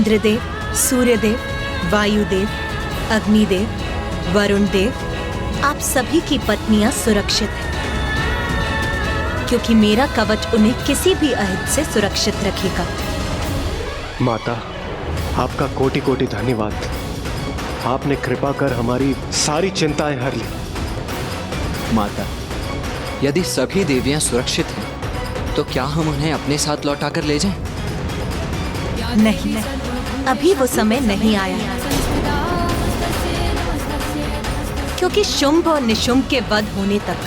इंद्रदेव, सूर्यदेव, वायुदेव, अग्निदेव, वरुण देव, आप सभी की पत्नियां सुरक्षित हैं, क्योंकि मेरा कवच उन्हें किसी भी अहित से सुरक्षित रखेगा। माता, आपका कोटि कोटि धन्यवाद। आपने कृपा कर हमारी सारी चिंताएं हर ली। माता, यदि सभी देवियां सुरक्षित हैं, तो क्या हम उन्हें अपने साथ लौटा कर ले जाएं? नहीं, अभी वो समय नहीं आया, क्योंकि शुंभ और निशुंभ के वध होने तक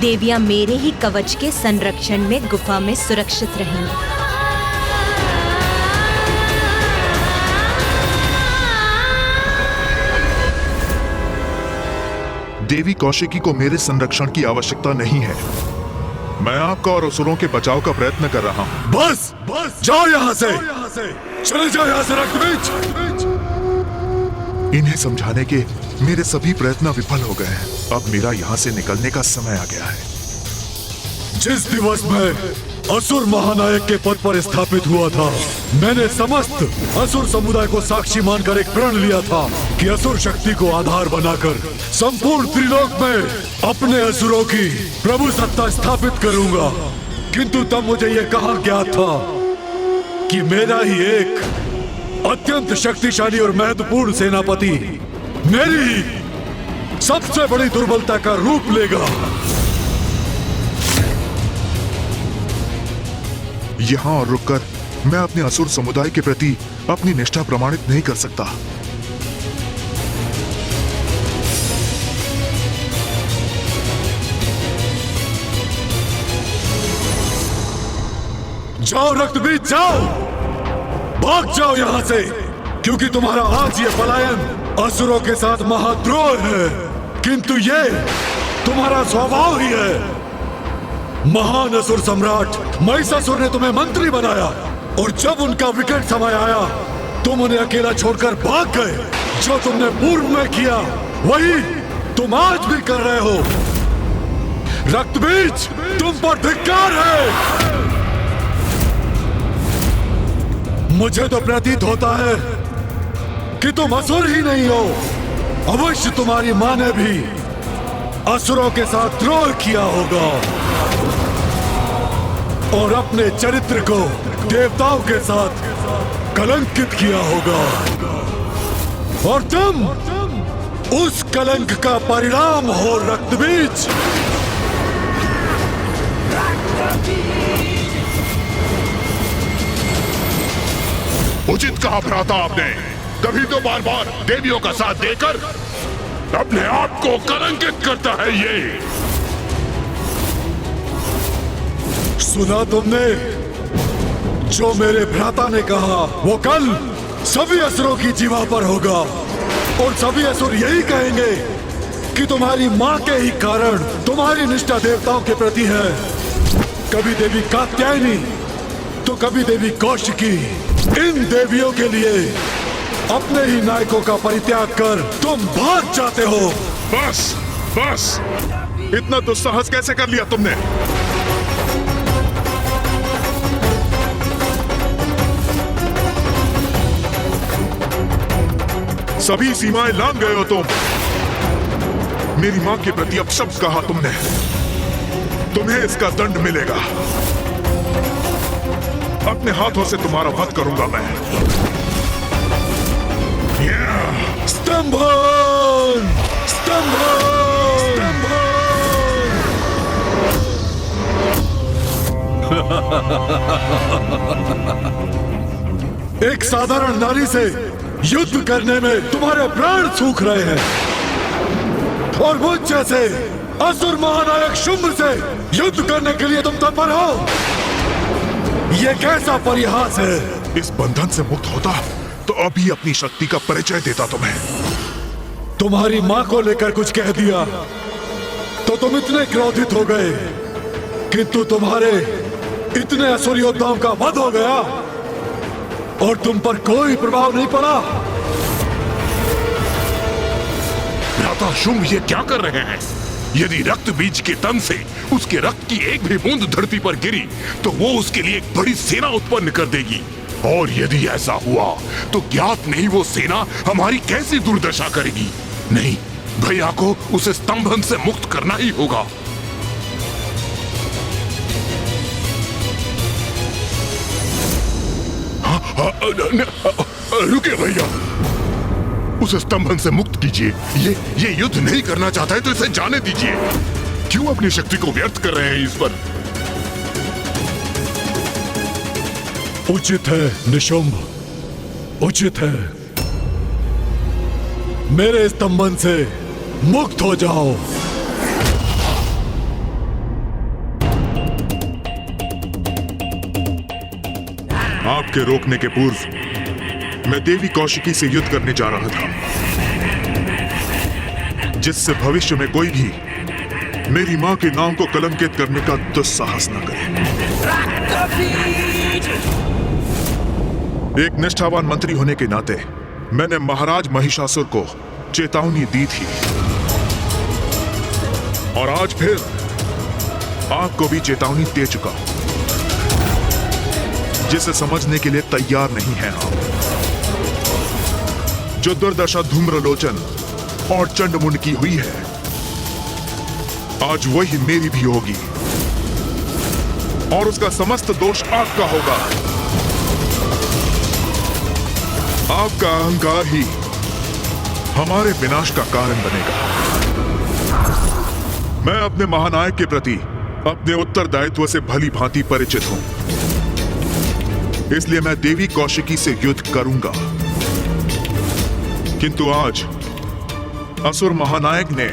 देवियां मेरे ही कवच के संरक्षण में गुफा में सुरक्षित रहेंगी। देवी कौशिकी को मेरे संरक्षण की आवश्यकता नहीं है। मैं आपका और असुरों के बचाव का प्रयत्न कर रहा हूँ। बस बस जाओ यहाँ से, चले जाओ यहाँ से रक्तबीज। इन्हें समझाने के मेरे सभी प्रयत्न विफल हो गए हैं। अब मेरा यहाँ से निकलने का समय आ गया है। जिस दिवस में असुर महानायक के पद पर स्थापित हुआ था, मैंने समस्त असुर समुदाय को साक्षी मानकर एक प्रण लिया था कि असुर शक्ति को आधार बनाकर संपूर्ण त्रिलोक में अपने असुरों की प्रभु सत्ता स्थापित करूंगा। किंतु तब मुझे यह कहा गया था कि मेरा ही एक अत्यंत शक्तिशाली और महत्वपूर्ण सेनापति मेरी सबसे बड़ी दुर्बलता का रूप लेगा। यहाँ और रुककर मैं अपने असुर समुदाय के प्रति अपनी निष्ठा प्रमाणित नहीं कर सकता। जाओ रक्तबीज, जाओ, भाग जाओ यहाँ से, क्योंकि तुम्हारा आज ये पलायन असुरों के साथ महाद्रोह है। किंतु ये तुम्हारा स्वभाव ही है। महान असुर सम्राट महिषासुर ने तुम्हें मंत्री बनाया, और जब उनका विकट समय आया तुम उन्हें अकेला छोड़कर भाग गए। जो तुमने पूर्व में किया वही तुम आज भी कर रहे हो। रक्तबीज, तुम पर धिक्कार है। मुझे तो प्रतीत होता है कि तुम असुर ही नहीं हो। अवश्य तुम्हारी मां ने भी असुरों के साथ द्रोह किया होगा और अपने चरित्र को देवताओं के साथ कलंकित किया होगा, और तुम उस कलंक का परिणाम हो रक्तबीज। उचित कहा भ्राता आपने। तभी तो बार बार देवियों का साथ देकर अपने आप को कलंकित करता है ये। सुना तुमने जो मेरे भ्राता ने कहा? वो कल सभी असुरों की जीवा पर होगा, और सभी असुर यही कहेंगे कि तुम्हारी मां के ही कारण तुम्हारी निष्ठा देवताओं के प्रति है। कभी देवी कात्यायनी तो कभी देवी कौशिकी। इन देवियों के लिए अपने ही नायकों का परित्याग कर तुम भाग जाते हो। बस बस, इतना दुस्साहस कैसे कर लिया तुमने? सभी सीमाएं लांघ गए हो तुम। मेरी मां के प्रति अपशब्द कहा तुमने। तुम्हें इसका दंड मिलेगा। अपने हाथों से तुम्हारा वध करूंगा मैं। स्तंभन! स्तंभन! स्तंभन! एक साधारण नारी से युद्ध करने में तुम्हारे प्राण सूख रहे हैं, और मुझ जैसे असुर महानायक शुंभ से युद्ध करने के लिए तुम तत्पर हो। यह कैसा परिहास है? इस बंधन से मुक्त होता तो अभी अपनी शक्ति का परिचय देता तुम्हें। तुम्हारी मां को लेकर कुछ कह दिया तो तुम इतने क्रोधित हो गए, किंतु तुम्हारे इतने असुर योद्धाओं का वध हो गया और तुम पर कोई प्रभाव नहीं पड़ा। भ्राता शुंभ ये क्या कर रहे हैं? यदि रक्त बीज के तन से उसके रक्त की एक भी बूंद धरती पर गिरी तो वो उसके लिए एक बड़ी सेना उत्पन्न कर देगी। और यदि ऐसा हुआ तो ज्ञात नहीं वो सेना हमारी कैसी दुर्दशा करेगी। नहीं, भैया को उसे स्तंभन से मुक्त करना ही होगा। रुकिए भैया, उसे स्तंभन से मुक्त कीजिए। ये युद्ध नहीं करना चाहता है तो इसे जाने दीजिए। क्यों अपनी शक्ति को व्यर्थ कर रहे हैं इस पर? उचित है निशुंभ, उचित है। मेरे स्तंभन से मुक्त हो जाओ। आपके रोकने के पूर्व मैं देवी कौशिकी से युद्ध करने जा रहा था, जिससे भविष्य में कोई भी मेरी मां के नाम को कलंकित करने का दुस्साहस न करे। एक निष्ठावान मंत्री होने के नाते मैंने महाराज महिषासुर को चेतावनी दी थी, और आज फिर आपको भी चेतावनी दे चुका हूं, जिसे समझने के लिए तैयार नहीं हैं आप। जो दुर्दशा धूम्रलोचन और चंडमुंड की हुई है, आज वही मेरी भी होगी, और उसका समस्त दोष आपका होगा। आपका अहंकार ही हमारे विनाश का कारण बनेगा। मैं अपने महानायक के प्रति अपने उत्तरदायित्व से भली भांति परिचित हूं, इसलिए मैं देवी कौशिकी से युद्ध करूंगा। किंतु आज असुर महानायक ने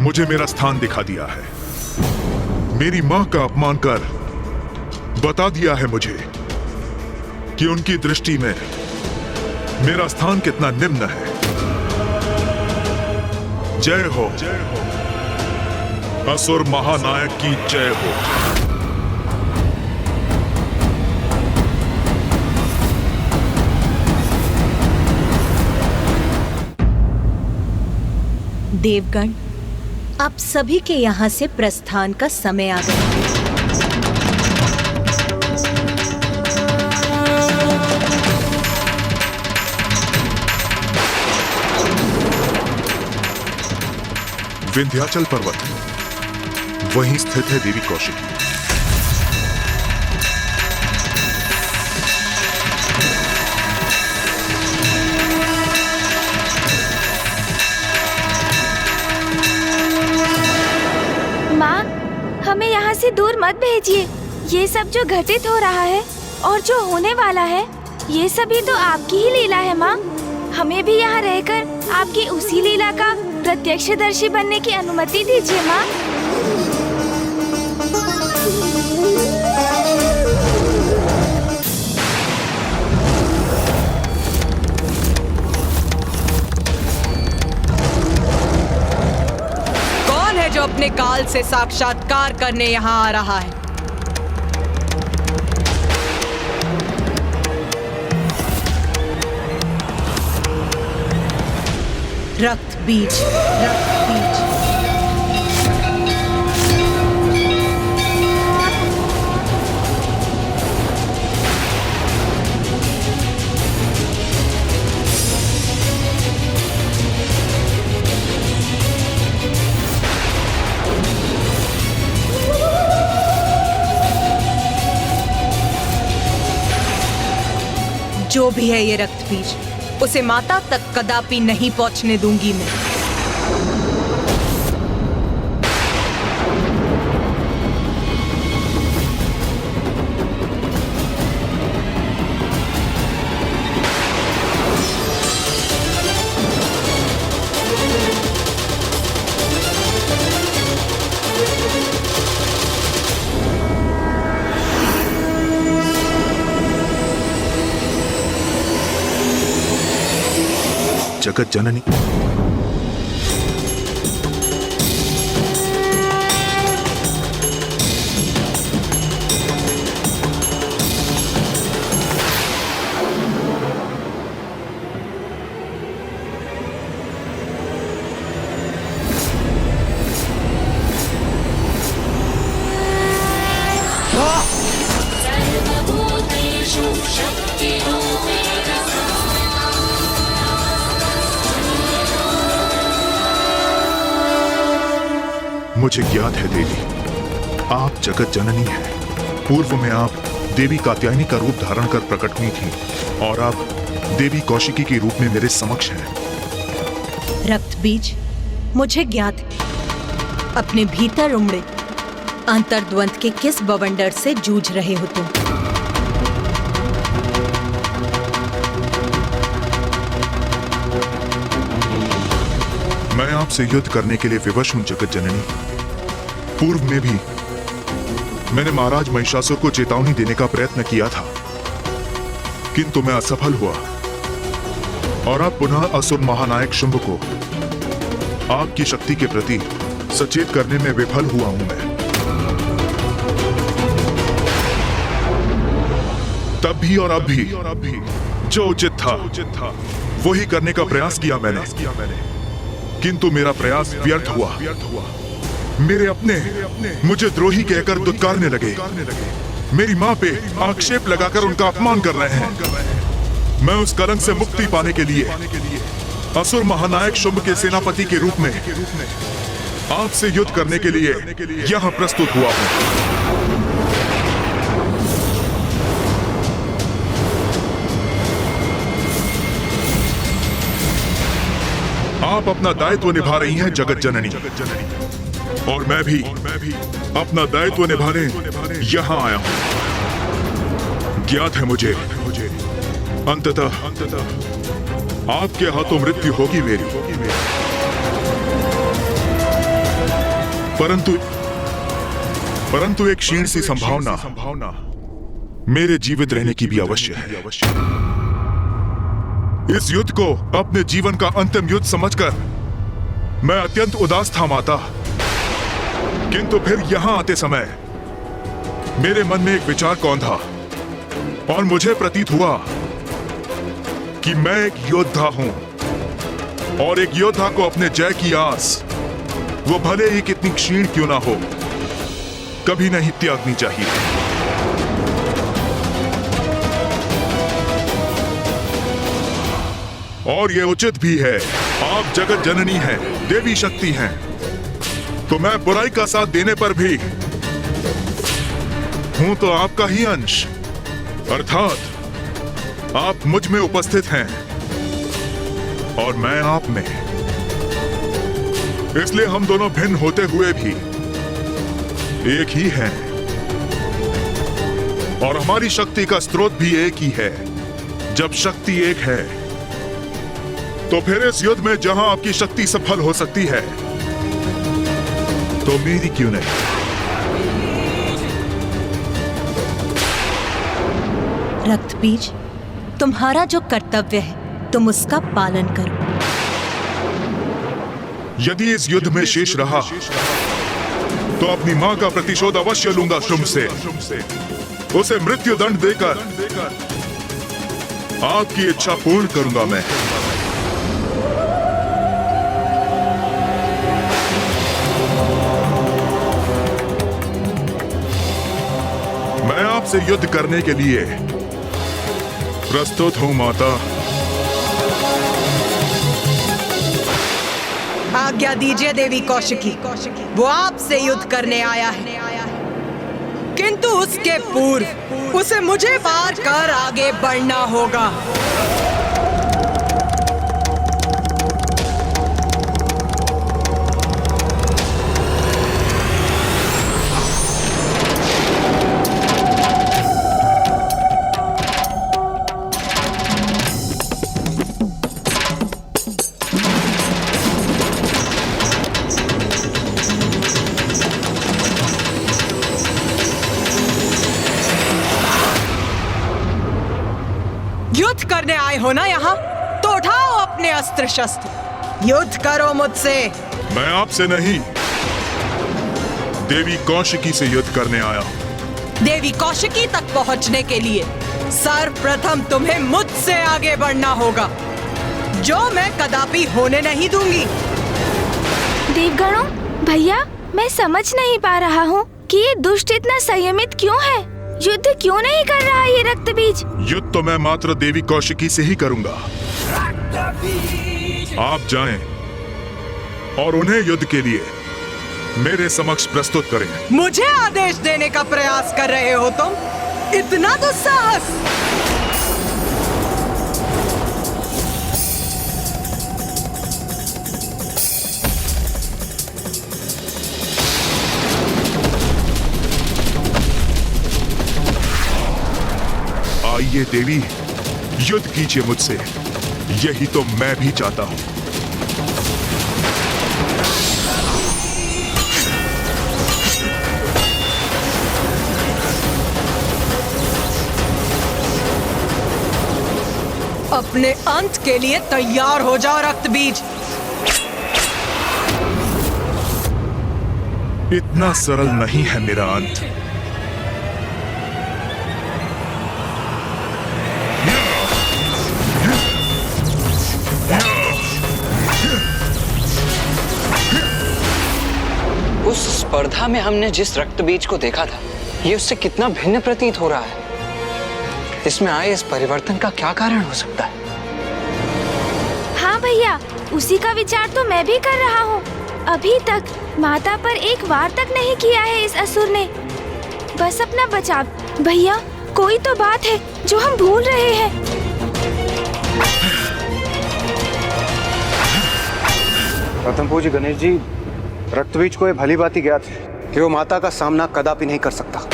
मुझे मेरा स्थान दिखा दिया है। मेरी मां का अपमान कर बता दिया है मुझे कि उनकी दृष्टि में मेरा स्थान कितना निम्न है। जय हो, जय हो, असुर महानायक की जय हो। देवगण, आप सभी के यहाँ से प्रस्थान का समय आ गया है। विंध्याचल पर्वत, वहीं स्थित है देवी कौशिकी। माँ, हमें यहाँ से दूर मत भेजिए। ये सब जो घटित हो रहा है और जो होने वाला है, ये सभी तो आपकी ही लीला है माँ। हमें भी यहाँ रहकर आपकी उसी लीला का प्रत्यक्षदर्शी बनने की अनुमति दीजिए माँ। कौन है जो अपने काल से साक्षात्कार करने यहाँ आ रहा है? रक्त बीज, रक्त बीज। जो भी है ये रक्त बीज, उसे माता तक कदापि नहीं पहुंचने दूंगी मैं। जगत जननी, मुझे ज्ञात है देवी, आप जगत जननी हैं। पूर्व में आप देवी कात्यायनी का रूप धारण कर प्रकट हुई थी और आप देवी कौशिकी के रूप में मेरे समक्ष हैं। रक्त बीज, मुझे ज्ञात है अपने भीतर उमड़े अंतर्द्वंद के किस बवंडर से जूझ रहे हो तुम। मैं आपसे युद्ध करने के लिए विवश हूं जगत जननी। पूर्व में भी मैंने महाराज महिषासुर को चेतावनी देने का प्रयत्न किया था, किंतु मैं असफल हुआ और अब पुनः असुर महानायक शुंभ को आपकी शक्ति के प्रति सचेत करने में विफल हुआ हूं मैं। तब भी और अब भी जो उचित था वही करने का प्रयास किया मैंने, किंतु मेरा प्रयास व्यर्थ हुआ। मेरे अपने मुझे द्रोही कहकर दुत्कारने लगे, मेरी मां पे आक्षेप लगाकर उनका अपमान कर रहे हैं। मैं उस कलंक से मुक्ति पाने के लिए असुर महानायक शुंभ के सेनापति के रूप में आपसे युद्ध करने के लिए यहां प्रस्तुत हुआ हूं। आप अपना दायित्व निभा रही हैं जगत जननी, और मैं भी अपना दायित्व निभाने यहां आया हूं। ज्ञात है मुझे अंततः आपके हाथों मृत्यु होगी मेरी, परंतु एक क्षीण सी संभावना मेरे जीवित रहने की भी अवश्य है। इस युद्ध को अपने जीवन का अंतिम युद्ध समझकर मैं अत्यंत उदास था माता, किंतु फिर यहां आते समय मेरे मन में एक विचार कौंधा और मुझे प्रतीत हुआ कि मैं एक योद्धा हूं और एक योद्धा को अपने जय की आस, वो भले ही कितनी क्षीण क्यों ना हो, कभी नहीं त्यागनी चाहिए। और ये उचित भी है, आप जगत जननी हैं, देवी शक्ति हैं, तो मैं बुराई का साथ देने पर भी हूं तो आपका ही अंश, अर्थात आप मुझ में उपस्थित हैं और मैं आप में। इसलिए हम दोनों भिन्न होते हुए भी एक ही हैं और हमारी शक्ति का स्रोत भी एक ही है। जब शक्ति एक है तो फिर इस युद्ध में जहां आपकी शक्ति सफल हो सकती है तो मेरी क्यों नहीं। रक्त बीज, तुम्हारा जो कर्तव्य है तुम उसका पालन करो। यदि इस युद्ध में शेष रहा तो अपनी मां का प्रतिशोध अवश्य लूंगा शुंभ से, उसे मृत्यु दंड देकर आपकी इच्छा पूर्ण करूंगा मैं। मैं आपसे युद्ध करने के लिए प्रस्तुत हूं माता। आज्ञा दीजिए देवी कौशिकी, वो आपसे युद्ध करने आया है, किंतु उसके पूर्व उसे मुझे पार कर आगे बढ़ना होगा। युद्ध करने आए हो ना यहाँ, तो उठाओ अपने अस्त्र शस्त्र, युद्ध करो मुझसे। मैं आपसे नहीं, देवी कौशिकी से युद्ध करने आया हूं। देवी कौशिकी तक पहुंचने के लिए सर्वप्रथम तुम्हें मुझसे आगे बढ़ना होगा, जो मैं कदापि होने नहीं दूंगी। देवगणों, भैया, मैं समझ नहीं पा रहा हूँ कि ये दुष्ट इतना संयमित क्यों है। युद्ध क्यों नहीं कर रहा ये रक्त बीज? युद्ध तो मैं मात्र देवी कौशिकी से ही करूंगा। आप जाएं और उन्हें युद्ध के लिए मेरे समक्ष प्रस्तुत करें। मुझे आदेश देने का प्रयास कर रहे हो तुम? इतना दुस्साहस! आइए देवी, युद्ध कीजिए मुझसे, यही तो मैं भी चाहता हूं। अपने अंत के लिए तैयार हो जाओ रक्तबीज। इतना सरल नहीं है मेरा अंत। उस स्पर्धा में हमने जिस रक्त बीज को देखा था, ये उससे कितना भिन्न प्रतीत हो रहा है। इसमें आए इस परिवर्तन का क्या कारण हो सकता है? हाँ भैया, उसी का विचार तो मैं भी कर रहा हूँ। अभी तक माता पर एक वार तक नहीं किया है इस असुर ने। बस अपना बचाव। भैया, कोई तो बात है जो हम भूल रहे हैं। प्रथम पूज्य गणेश जी, रक्तबीज को ये भली बात ही ज्ञात है कि वो माता का सामना कदापि नहीं कर सकता,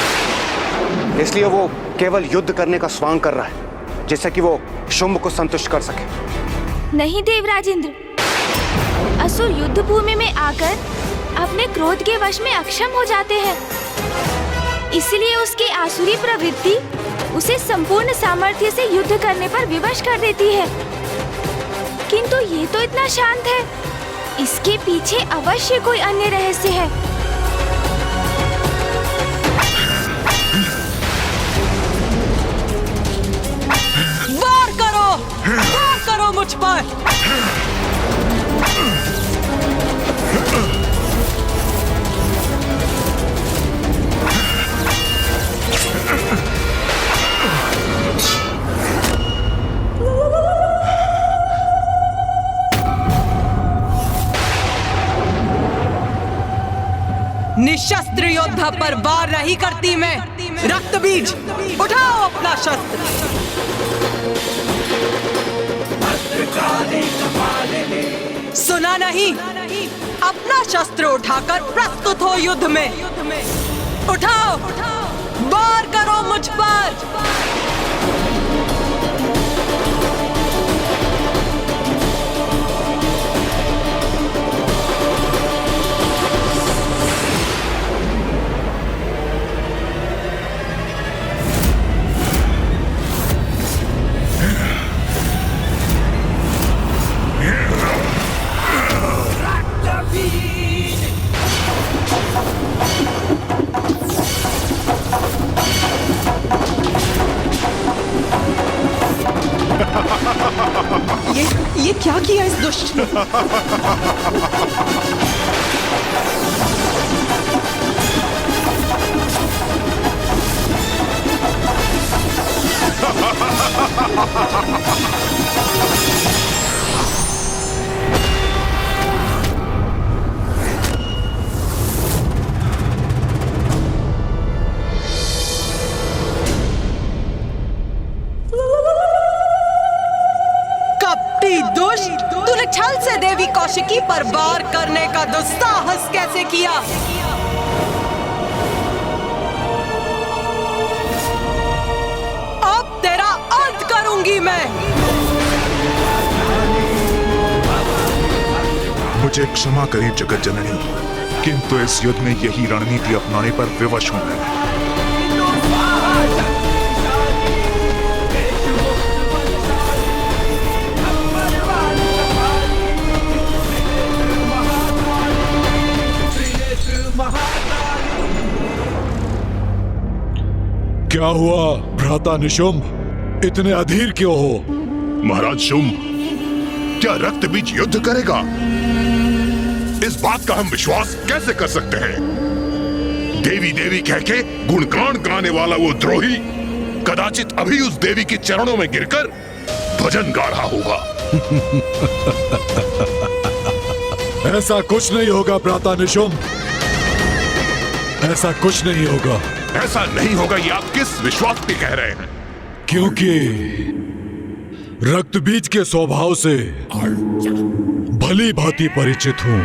इसलिए वो केवल युद्ध करने का स्वांग कर रहा है, जिससे कि वो शुंभ को संतुष्ट कर सके। नहीं देवराजेंद्र, असुर युद्ध भूमि में आकर अपने क्रोध के वश में अक्षम हो जाते हैं। इसलिए उसकी आसुरी प्रवृत्ति उसे संपूर्ण सामर्थ्य से युद्ध करने पर विवश कर देती है। किंतु ये तो इतना शांत है, इसके पीछे अवश्य कोई अन्य रहस्य है। वार करो मुझ पर। निशस्त्र योद्धा पर वार नहीं करती मैं। रक्तबीज, उठाओ अपना शस्त्र। सुना नहीं? अपना शस्त्र उठाकर प्रस्तुत हो युद्ध में। उठाओ, वार करो मुझ पर। ये क्या किया इस दुष्ट ने? तूने छल से देवी कौशिकी पर वार करने का दुस्साहस कैसे किया? अब तेरा अंत करूंगी मैं। मुझे क्षमा करें जगत जननी, किंतु इस युद्ध में यही रणनीति अपनाने पर विवश हूं मैं। क्या हुआ भ्राता निशुंभ, इतने अधीर क्यों हो? महाराज शुंभ, क्या रक्तबीज युद्ध करेगा? इस बात का हम विश्वास कैसे कर सकते हैं? देवी देवी कह के गुणगान गाने वाला वो द्रोही कदाचित अभी उस देवी के चरणों में गिरकर भजन गा रहा होगा। ऐसा कुछ नहीं होगा भ्राता निशुंभ। ऐसा कुछ नहीं होगा। ऐसा नहीं होगा ये आप किस विश्वास पे कह रहे हैं? क्योंकि रक्त बीज के स्वभाव से भली भांति परिचित हूं।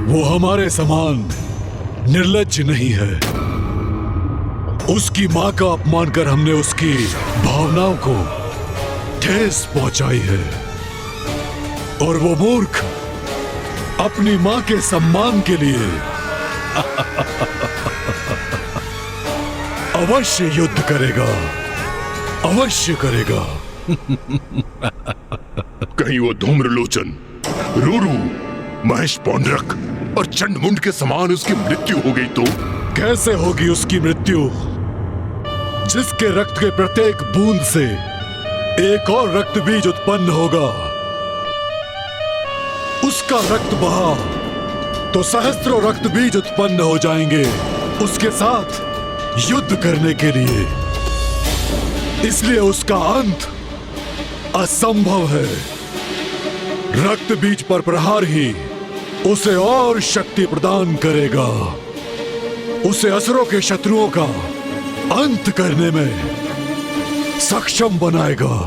वो हमारे समान निर्लज्ज नहीं है। उसकी मां का अपमान कर हमने उसकी भावनाओं को ठेस पहुंचाई है, और वो मूर्ख अपनी मां के सम्मान के लिए अवश्य युद्ध करेगा, अवश्य करेगा। कहीं वो धूम्रलोचन, रूरू, महेश पौंड्रक और चंडमुंड के समान उसकी मृत्यु हो गई तो? कैसे होगी उसकी मृत्यु, जिसके रक्त के प्रत्येक बूंद से एक और रक्त बीज उत्पन्न होगा। उसका रक्त बहा तो सहस्त्रों रक्त बीज उत्पन्न हो जाएंगे उसके साथ युद्ध करने के लिए। इसलिए उसका अंत असंभव है। रक्त बीज पर प्रहार ही उसे और शक्ति प्रदान करेगा, उसे असुरों के शत्रुओं का अंत करने में सक्षम बनाएगा।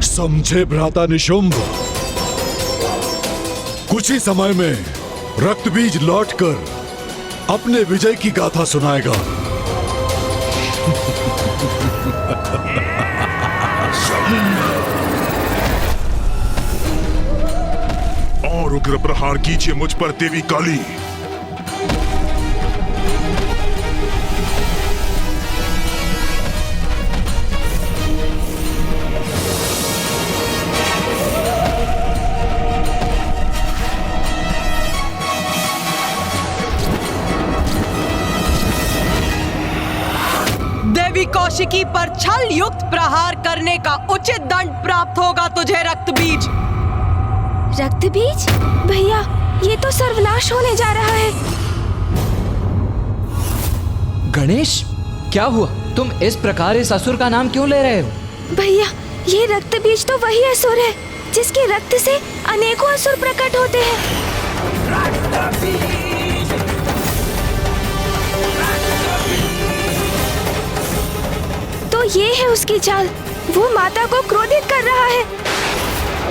समझे भ्राता निशुंभ? कुछ ही समय में रक्त बीज लौटकर अपने विजय की गाथा सुनाएगा। और उग्र प्रहार कीजिए मुझ पर देवी काली। देवी कौशिकी पर छल युक्त प्रहार करने का उचित दंड प्राप्त होगा तुझे रक्त बीज। रक्त बीज? भैया, ये तो सर्वनाश होने जा रहा है। गणेश, क्या हुआ? तुम इस प्रकार इस असुर का नाम क्यों ले रहे हो? भैया, ये रक्त बीज तो वही असुर है जिसके रक्त से अनेकों असुर प्रकट होते हैं। तो ये है उसकी चाल। वो माता को क्रोधित कर रहा है,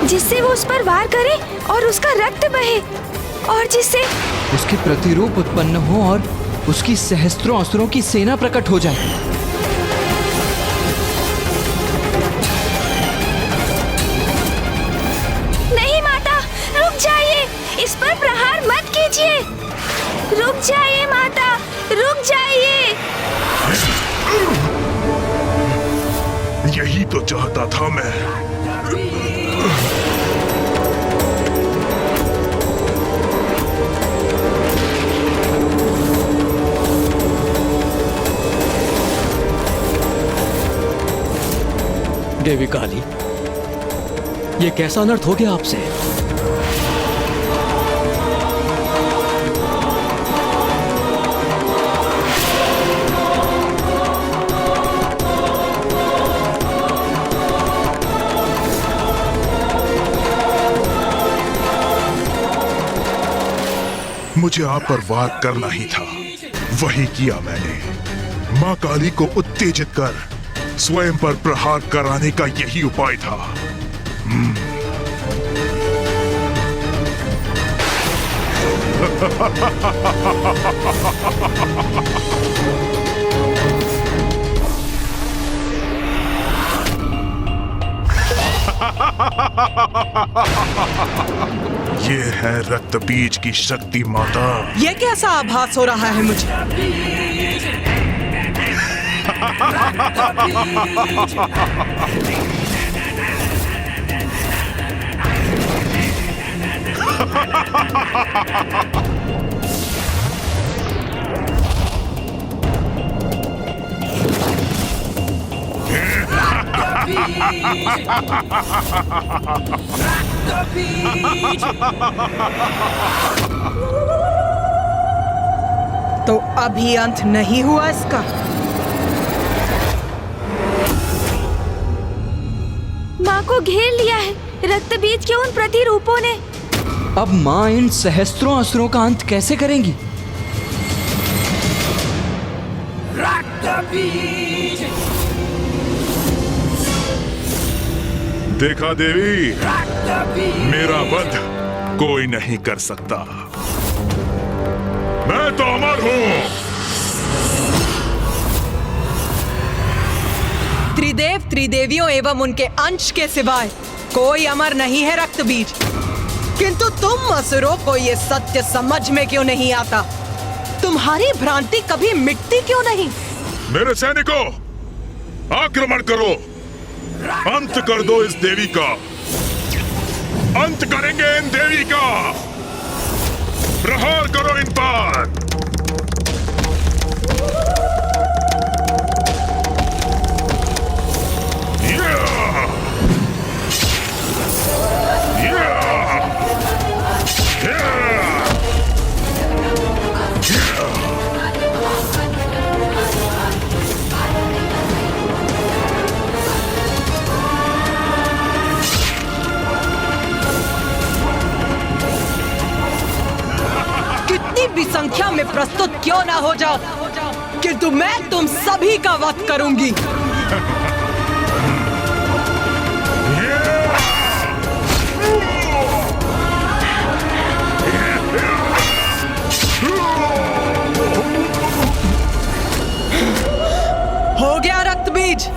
जिससे वो उस पर वार करे और उसका रक्त बहे, और जिससे उसके प्रतिरूप उत्पन्न हो और उसकी सहस्त्रों असुरों की सेना प्रकट हो जाए। नहीं माता, रुक जाइए, इस पर प्रहार मत कीजिए। रुक जाइए माता, रुक जाइए। यही तो चाहता था मैं। देवी काली, ये कैसा अनर्थ हो गया आपसे? मुझे आप पर वार करना ही था, वही किया मैंने। मां काली को उत्तेजित कर स्वयं पर प्रहार कराने का यही उपाय था। ये है रक्त बीज की शक्ति माता। ये कैसा आभास हो रहा है मुझे? तो अभी अंत नहीं हुआ इसका? माँ को घेर लिया है रक्त बीज के उन प्रतिरूपों ने। अब माँ इन सहस्त्रों असुरों का अंत कैसे करेंगी? देखा देवी, मेरा वध कोई नहीं कर सकता। मैं तो अमर हूं। त्रिदेव त्रिदेवियों एवं उनके अंश के सिवाय कोई अमर नहीं है रक्त बीज। किंतु तुम असुरों को ये सत्य समझ में क्यों नहीं आता? तुम्हारी भ्रांति कभी मिटती क्यों नहीं? मेरे सैनिकों, आक्रमण करो, अंत कर दो इस देवी का। अंत करेंगे इन देवी का। प्रहार करो इन पर। कितनी भी संख्या में प्रस्तुत क्यों ना हो जाओ, किंतु मैं तुम सभी का वध करूंगी। हो गया रक्त बीज,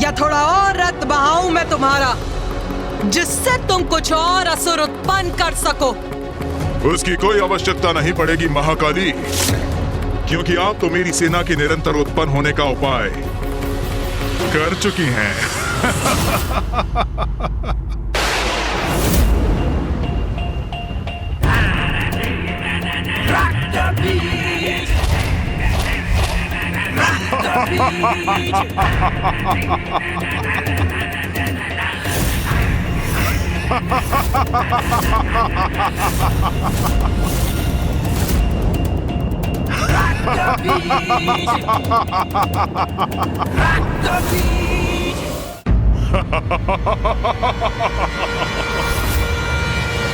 या थोड़ा और रक्त बहाऊं मैं तुम्हारा, जिससे तुम कुछ और असुर उत्पन्न कर सको? उसकी कोई आवश्यकता नहीं पड़ेगी महाकाली, क्योंकि आप तो मेरी सेना के निरंतर उत्पन्न होने का उपाय कर चुकी हैं।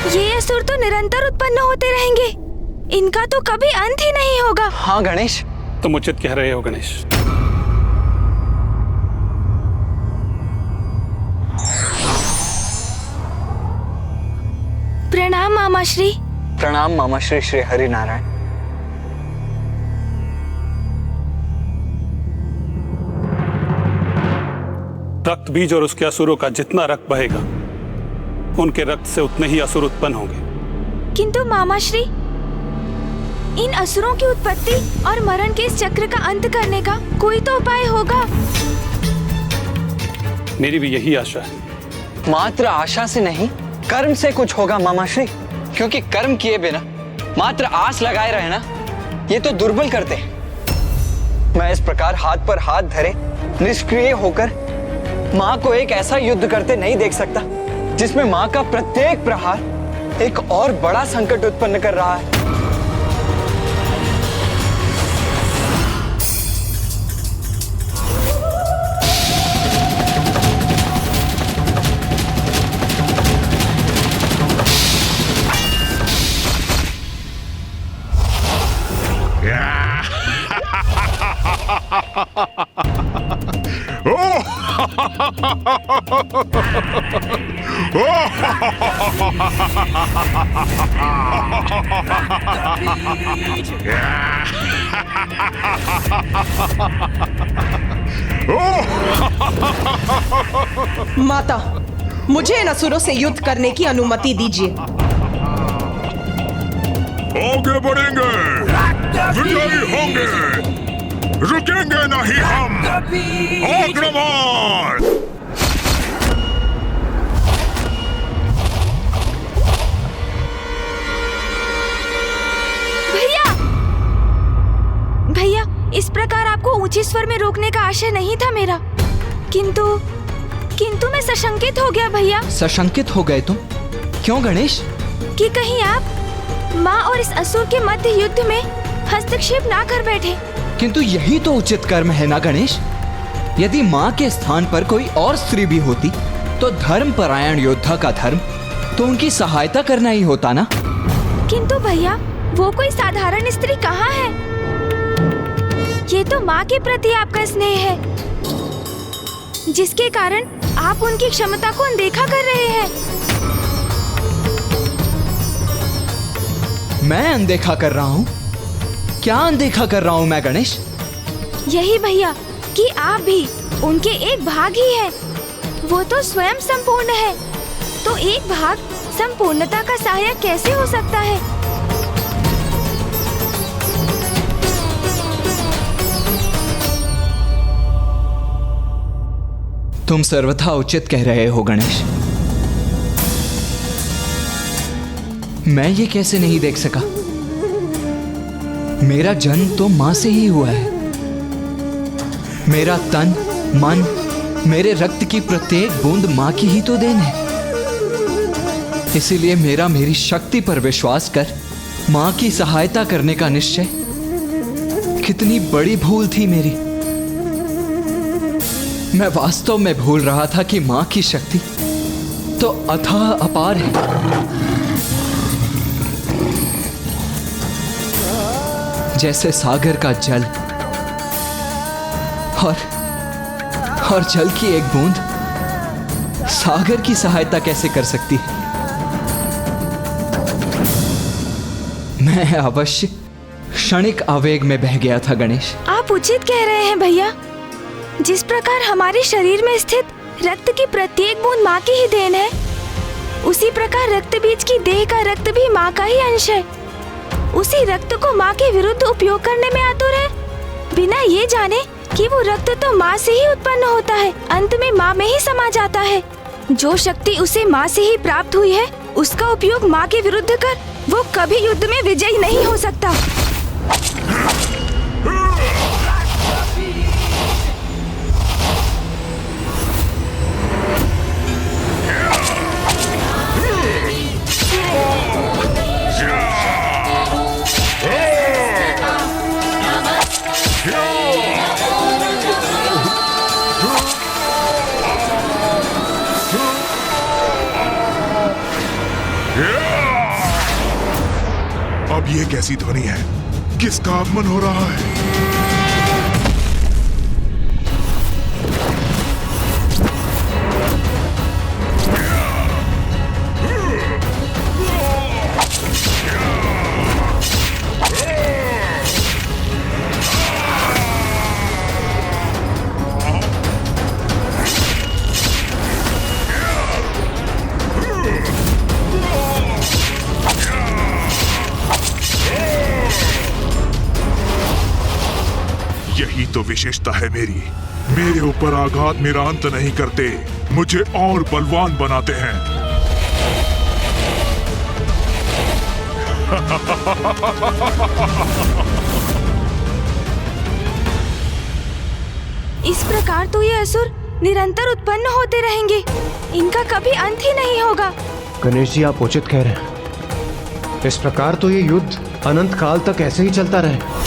ये असुर तो निरंतर उत्पन्न होते रहेंगे, इनका तो कभी अंत ही नहीं होगा। हाँ गणेश, तुम उचित कह रहे हो गणेश। प्रणाम मामाश्री। प्रणाम मामाश्री श्री हरि नारायण। रक्त बीज और उसके असुरों का जितना रक्त बहेगा, उनके रक्त से उतने ही असुर उत्पन्न होंगे। किंतु मामाश्री, इन असुरों की उत्पत्ति और मरण के इस चक्र का अंत करने का कोई तो उपाय होगा। मेरी भी यही आशा है। मात्र आशा से नहीं, कर्म से कुछ होगा मामाश्री, क्योंकि कर्म किए बिना मात्र आस लगाए रहना ये तो दुर्बल करते हैं। मैं इस प्रकार हाथ पर हाथ धरे निष्क्रिय होकर माँ को एक ऐसा युद्ध करते नहीं देख सकता जिसमें माँ का प्रत्येक प्रहार एक और बड़ा संकट उत्पन्न कर रहा है। माता, मुझे इन असुरों से युद्ध करने की अनुमति दीजिए। आगे बढ़ेंगे, विजयी होंगे, रुकेंगे नहीं हम। आक्रमण! भैया, भैया, इस प्रकार आपको ऊंचे स्वर में रोकने का आशय नहीं था मेरा, किंतु मैं सशंकित हो गया भैया। सशंकित हो गए तुम? क्यों गणेश? कि कहीं आप माँ और इस असुर के मध्य युद्ध में हस्तक्षेप ना कर बैठे। किंतु यही तो उचित कर्म है ना गणेश। यदि माँ के स्थान पर कोई और स्त्री भी होती तो धर्मपरायण योद्धा का धर्म तो उनकी सहायता करना ही होता ना। किंतु भैया वो कोई साधारण स्त्री कहाँ है? ये तो माँ के प्रति आपका स्नेह है, जिसके कारण आप उनकी क्षमता को अनदेखा कर रहे हैं। मैं अनदेखा कर रहा हूँ? क्या अनदेखा कर रहा हूँ मैं गणेश? यही भैया कि आप भी उनके एक भाग ही हैं। वो तो स्वयं संपूर्ण है, तो एक भाग संपूर्णता का सहायक कैसे हो सकता है? तुम सर्वथा उचित कह रहे हो गणेश। मैं ये कैसे नहीं देख सका? मेरा जन्म तो मां से ही हुआ है। मेरा तन, मन, मेरे रक्त की प्रत्येक बूंद मां की ही तो देन है। इसीलिए मेरी शक्ति पर विश्वास कर मां की सहायता करने का निश्चय कितनी बड़ी भूल थी मेरी। मैं वास्तव में भूल रहा था कि मां की शक्ति तो अथाह अपार है। जैसे सागर का जल और जल की एक बूंद सागर की सहायता कैसे कर सकती है? मैं अवश्य क्षणिक आवेग में बह गया था गणेश। आप उचित कह रहे हैं भैया। जिस प्रकार हमारे शरीर में स्थित रक्त की प्रत्येक बूंद माँ की ही देन है, उसी प्रकार रक्त बीज की देह का रक्त भी माँ का ही अंश है। उसी रक्त को माँ के विरुद्ध उपयोग करने में आतुर है, बिना ये जाने कि वो रक्त तो माँ से ही उत्पन्न होता है, अंत में माँ में ही समा जाता है। जो शक्ति उसे माँ से ही प्राप्त हुई है, उसका उपयोग माँ के विरुद्ध कर वो कभी युद्ध में विजयी नहीं हो सकता। अब ये कैसी ध्वनि है? किसका आगमन हो रहा है? यही तो विशेषता है मेरी। मेरे ऊपर आघात मेरा अंत नहीं करते, मुझे और बलवान बनाते हैं। इस प्रकार तो ये असुर निरंतर उत्पन्न होते रहेंगे, इनका कभी अंत ही नहीं होगा। गणेश जी, आप उचित कह रहे हैं। इस प्रकार तो ये युद्ध अनंत काल तक ऐसे ही चलता रहे।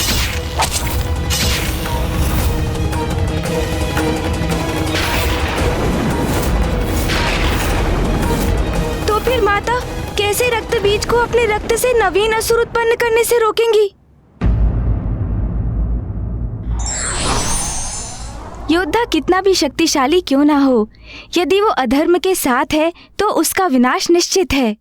तो फिर माता कैसे रक्त बीज को अपने रक्त से नवीन असुर उत्पन्न करने से रोकेंगी? योद्धा कितना भी शक्तिशाली क्यों ना हो, यदि वो अधर्म के साथ है तो उसका विनाश निश्चित है।